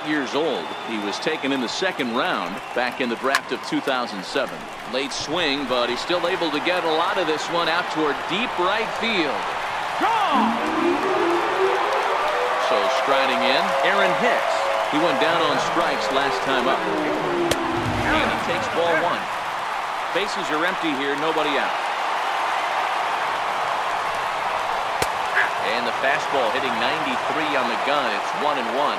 years old. He was taken in the second round back in the draft of 2007. Late swing, but he's still able to get a lot of this one out toward deep right field. So striding in, Aaron Hicks. He went down on strikes last time up. And he takes ball one. Bases are empty here, nobody out. And the fastball hitting 93 on the gun. It's 1-1.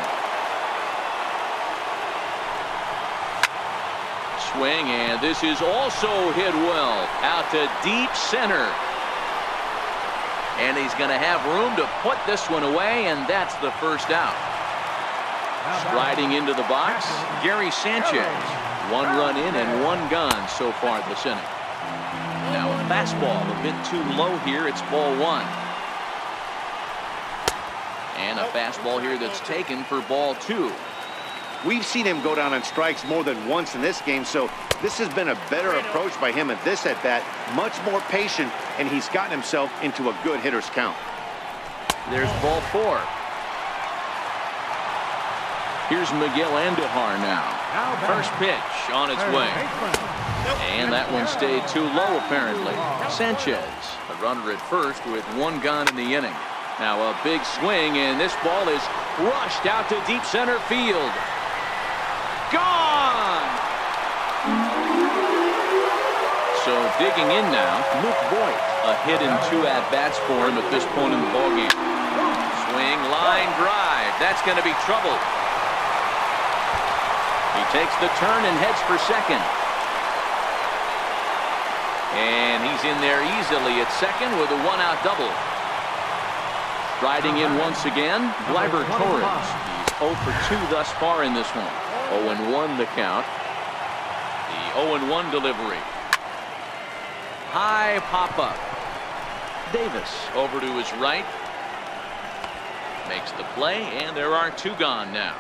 Swing, and this is also hit well out to deep center. And he's going to have room to put this one away, and that's the first out. Striding into the box, Gary Sanchez. 1 run in and 1 gone so far this inning. Now a fastball a bit too low here. It's ball 1. And a fastball here that's taken for ball 2. We've seen him go down on strikes more than once in this game, so this has been a better approach by him at this at-bat. Much more patient, and he's gotten himself into a good hitter's count. There's ball 4. Here's Miguel Andujar now. First pitch on its way. And that one stayed too low, apparently. Sanchez, a runner at first with 1 gone in the inning. Now a big swing, and this ball is rushed out to deep center field. Gone! So digging in now, Luke Voigt. A hit in 2 at-bats for him at this point in the ballgame. Swing, line drive. That's going to be trouble. He takes the turn and heads for second. And he's in there easily at second with a 1-out double. Riding in once again, Gleyber Torres. He's 0 for 2 thus far in this one. 0-1 the count. The 0-1 delivery. High pop-up. Davis over to his right. Makes the play, and there are 2 gone now.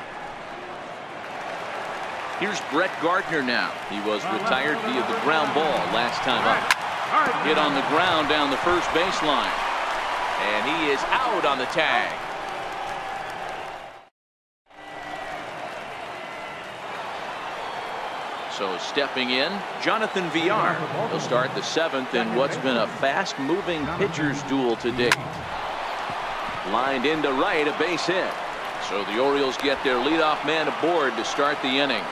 Here's Brett Gardner now. He was retired via the ground ball last time up. Hit on the ground down the first baseline. And he is out on the tag. So stepping in, Jonathan Villar. He'll start the 7th in what's been a fast-moving pitcher's duel to date. Lined into right, a base hit. So the Orioles get their leadoff man aboard to start the inning.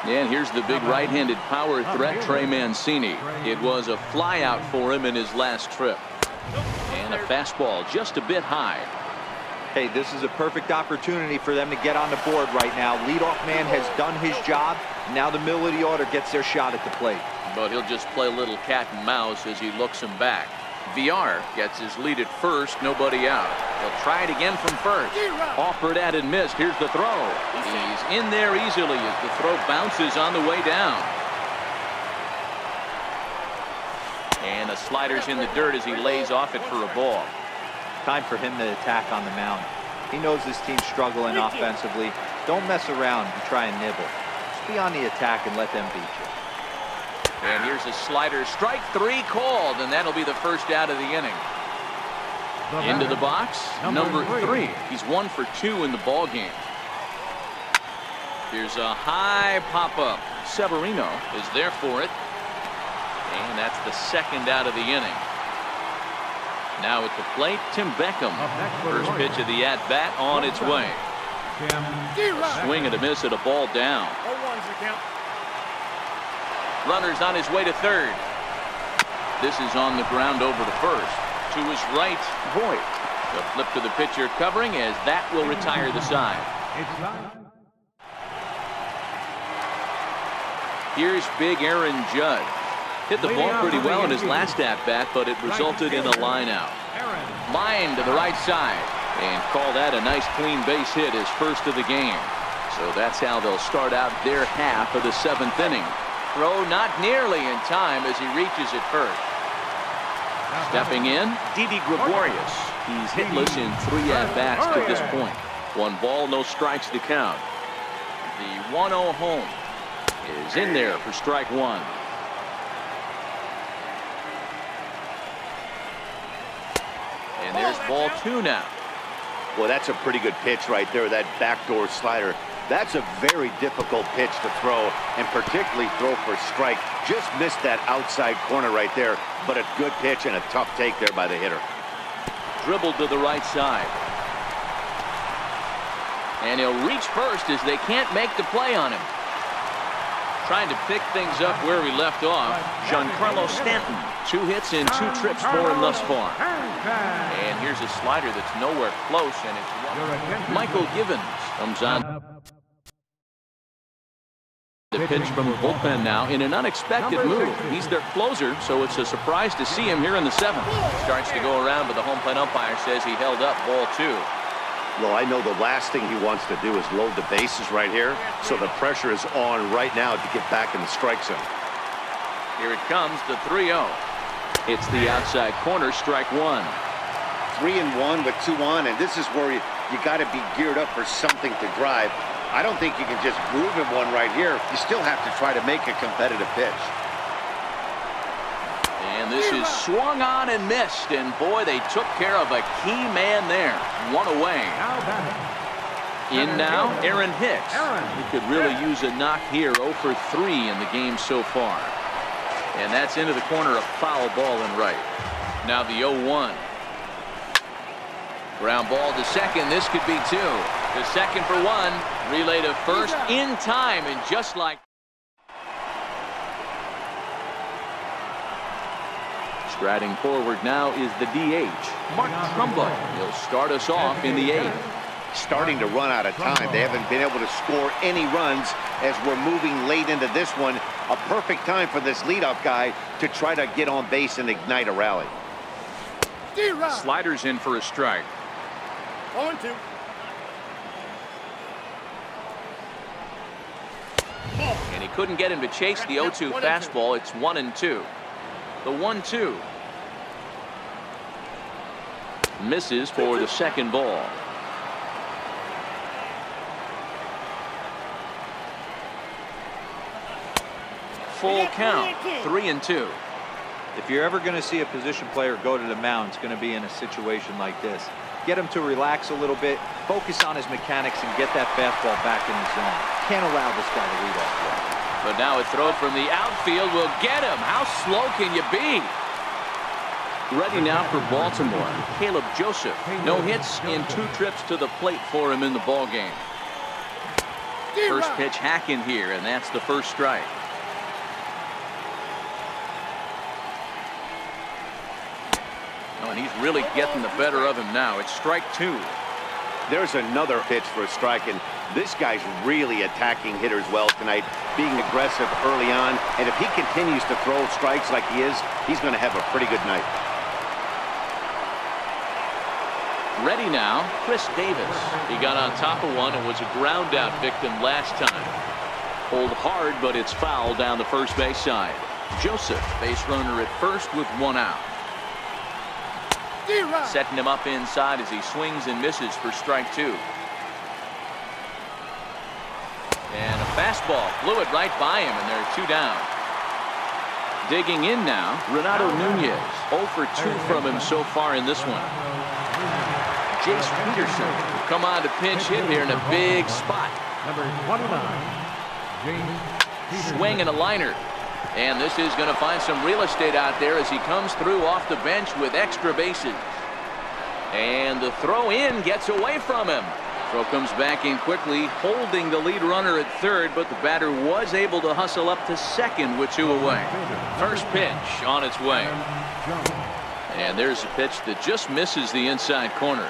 And here's the big right-handed power threat, Trey Mancini. It was a flyout for him in his last trip. And a fastball just a bit high. Hey, this is a perfect opportunity for them to get on the board right now. Leadoff man has done his job. Now the middle of the order gets their shot at the plate. But he'll just play a little cat and mouse as he looks him back. Villar gets his lead at first, nobody out. He'll try it again from first. Offered at and missed. Here's the throw. He's in there easily as the throw bounces on the way down. And the slider's in the dirt as he lays off it for a ball. Time for him to attack on the mound. He knows this team's struggling offensively. Don't mess around and try and nibble. Just be on the attack and let them beat you. And here's a slider. Strike 3 called, and that'll be the first out of the inning. Into the box, number 3. He's 1 for 2 in the ball game. Here's a high pop-up. Severino is there for it. And that's the 2nd out of the inning. Now at the plate, Tim Beckham. First pitch of the at-bat on its way. Swing and a miss at a ball down. Runner's on his way to third. This is on the ground over to first. To his right, Voigt. The flip to the pitcher covering as that will retire the side. Here's big Aaron Judge. Hit the ball pretty well in his last at-bat, but it resulted in a line out. Line to the right side. And call that a nice clean base hit, his first of the game. So that's how they'll start out their half of the 7th inning. Throw not nearly in time as he reaches it first. Stepping in, Didi Gregorius. He's hitless in 3 at-bats to this point. 1 ball, no strikes to count. The 1-0 home is in there for strike 1. And there's ball 2 now. Well, that's a pretty good pitch right there, that backdoor slider. That's a very difficult pitch to throw, and particularly throw for strike. Just missed that outside corner right there, but a good pitch and a tough take there by the hitter. Dribbled to the right side. And he'll reach first as they can't make the play on him. Trying to pick things up where we left off. Giancarlo Stanton, 2 hits and 2 trips for him thus far. And here's a slider that's nowhere close, and it's Michael Givens comes on. The pitch from the bullpen now in an unexpected move. He's their closer, so it's a surprise to see him here in the 7th. Starts to go around, but the home plate umpire says he held up ball 2. Well, I know the last thing he wants to do is load the bases right here, so the pressure is on right now to get back in the strike zone. Here it comes, the 3-0. It's the outside corner, strike 1. 3-1 with 2 on, and this is where you got to be geared up for something to drive. I don't think you can just groove him one right here. You still have to try to make a competitive pitch. And this is swung on and missed, and boy, they took care of a key man there. 1 away. In now, Aaron Hicks. He could really use a knock here. 0 for 3 in the game so far. And that's into the corner, a foul ball and right. Now the 0-1. Ground ball to second. This could be 2. The second for 1. Relay to first in time, and just like striding forward now is the DH, Mark Trumbo. He'll start us off in the 8th. Starting to run out of time. They haven't been able to score any runs as we're moving late into this one. A perfect time for this leadoff guy to try to get on base and ignite a rally. Sliders in for a strike. 0-2. And he couldn't get him to chase the 0-2 fastball. It's 1-2. The 1-2 misses for the second ball. Full count, 3-2. If you're ever going to see a position player go to the mound, it's going to be in a situation like this. Get him to relax a little bit, focus on his mechanics, and get that fastball back in the zone. Can't allow this guy to lead off well. But now a throw from the outfield will get him. How slow can you be? Ready now for Baltimore, Caleb Joseph. No hits in 2 trips to the plate for him in the ball game. First pitch hack in here, and that's the first strike. Oh, and he's really getting the better of him now. It's strike 2. There's another pitch for a strike, and this guy's really attacking hitters well tonight, being aggressive early on, and if he continues to throw strikes like he is, he's going to have a pretty good night. Ready now, Chris Davis. He got on top of one and was a ground out victim last time. Pulled hard, but it's foul down the first base side. Joseph, base runner at first with 1 out. Setting him up inside as he swings and misses for strike 2. And a fastball flew it right by him, and there are 2 down. Digging in now, Renato Nunez. 0 for 2 from him so far in this one. Jace Peterson will come on to pinch hit here in a big spot. Number 29. Swing and a liner. And this is going to find some real estate out there as he comes through off the bench with extra bases. And the throw in gets away from him. Throw comes back in quickly, holding the lead runner at third, but the batter was able to hustle up to second with 2 away. First pitch on its way. And there's a pitch that just misses the inside corner.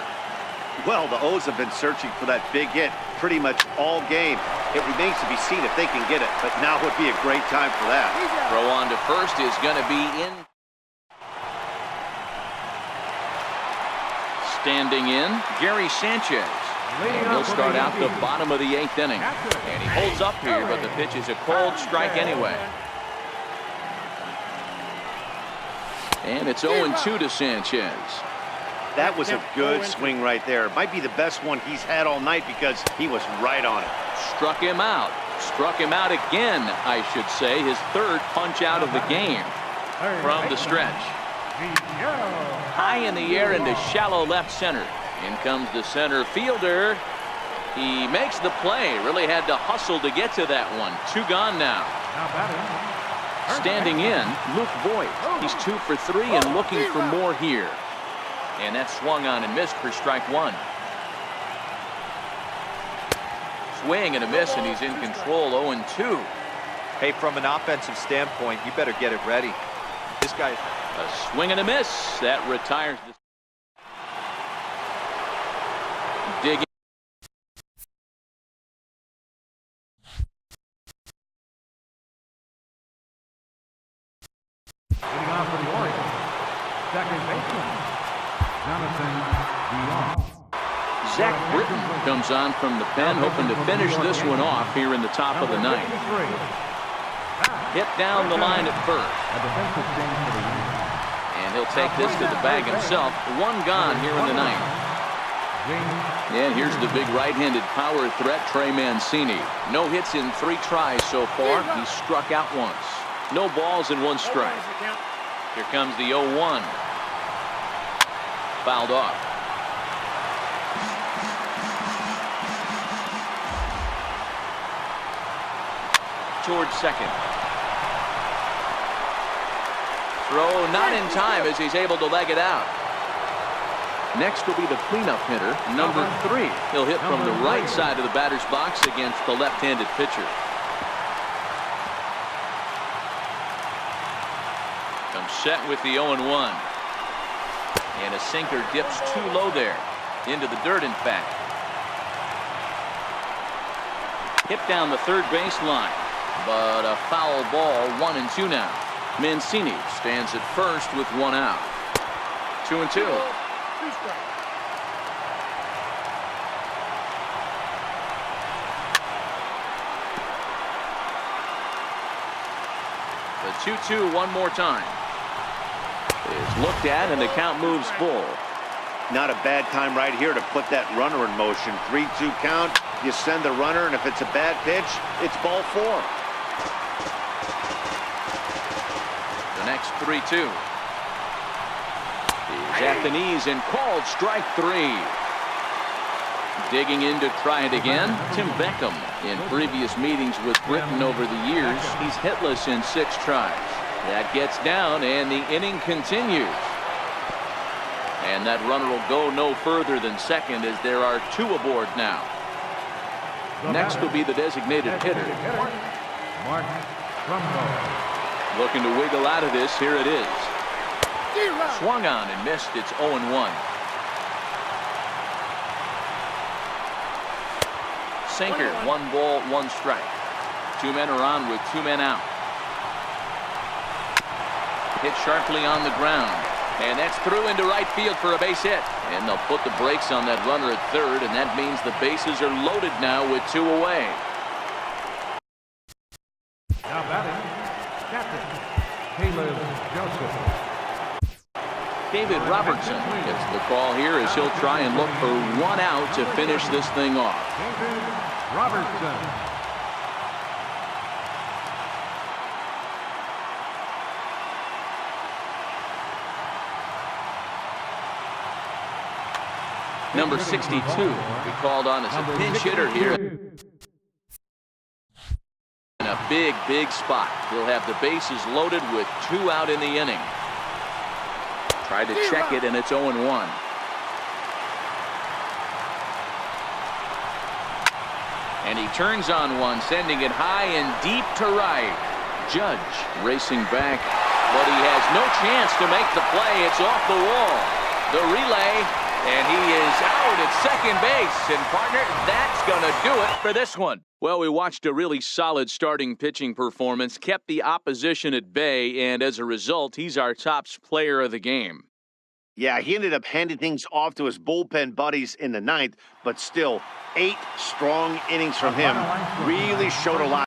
Well, the O's have been searching for that big hit pretty much all game. It remains to be seen if they can get it, but now would be a great time for that. Throw on to first is going to be in. Standing in, Gary Sanchez. And he'll start out the bottom of the 8th inning. And he holds up here, but the pitch is a cold strike anyway. And it's 0-2 to Sanchez. That was a good swing right there. Might be the best one he's had all night because he was right on it. Struck him out. Struck him out again, I should say. His 3rd punch out of the game from the stretch. High in the air into shallow left center. In comes the center fielder. He makes the play. Really had to hustle to get to that one. 2 gone now. Standing in, Luke Voigt. He's 2 for 3 and looking for more here. And that swung on and missed for strike 1. Swing and a miss, and he's in control. 0-2. Hey, from an offensive standpoint, you better get it ready. This guy. A swing and a miss. That retires the dig. Leading off for the Orioles, second baseman, Jonathan Dion. Zach Britton comes on from the pen, hoping to finish this one off here in the top of the 9th. Hit down the line at first. And he'll take this to the bag himself. 1 gone here in the 9th. And here's the big right-handed power threat, Trey Mancini. No hits in 3 tries so far. He struck out once. No balls and 1 strike. Here comes the 0-1. Fouled off. Towards second. Throw not in time as he's able to leg it out. Next will be the cleanup hitter, number 3. He'll hit from the right side of the batter's box against the left-handed pitcher. Comes set with the 0-1. And a sinker dips too low there. Into the dirt, in fact. Hit down the third baseline. But a foul ball. 1-2 now. Mancini stands at first with 1 out. 2-2. The 2-2 one more time. Is looked at and the count moves full. Not a bad time right here to put that runner in motion. 3-2 count. You send the runner, and if it's a bad pitch, it's ball 4. The next 3-2. He's at the knees and called strike 3. Digging in to try it again, Tim Beckham. In previous meetings with Britton over the years, he's hitless in 6 tries. That gets down and the inning continues. And that runner will go no further than second as there are 2 aboard now. Next will be the designated hitter. Mark Trumbo. Looking to wiggle out of this. Here it is. Swung on and missed. It's 0-1. Sinker. 1 ball, 1 strike. 2 men are on with 2 men out. Hit sharply on the ground. And that's through into right field for a base hit. And they'll put the brakes on that runner at third, and that means the bases are loaded now with 2 away. Now batting, captain Caleb Joseph. David Robertson gets the call here as he'll try and look for 1 out to finish this thing off. David Robertson. Number 62, we called on as a pinch hitter here. In a big, big spot. He'll have the bases loaded with 2 out in the inning. Tried to check it, and it's 0-1. And he turns on one, sending it high and deep to right. Judge racing back, but he has no chance to make the play. It's off the wall. The relay. And he is out at second base. And, partner, that's going to do it for this one. Well, we watched a really solid starting pitching performance, kept the opposition at bay, and as a result, he's our top player of the game. Yeah, he ended up handing things off to his bullpen buddies in the 9th, but still 8 strong innings from him really showed a lot.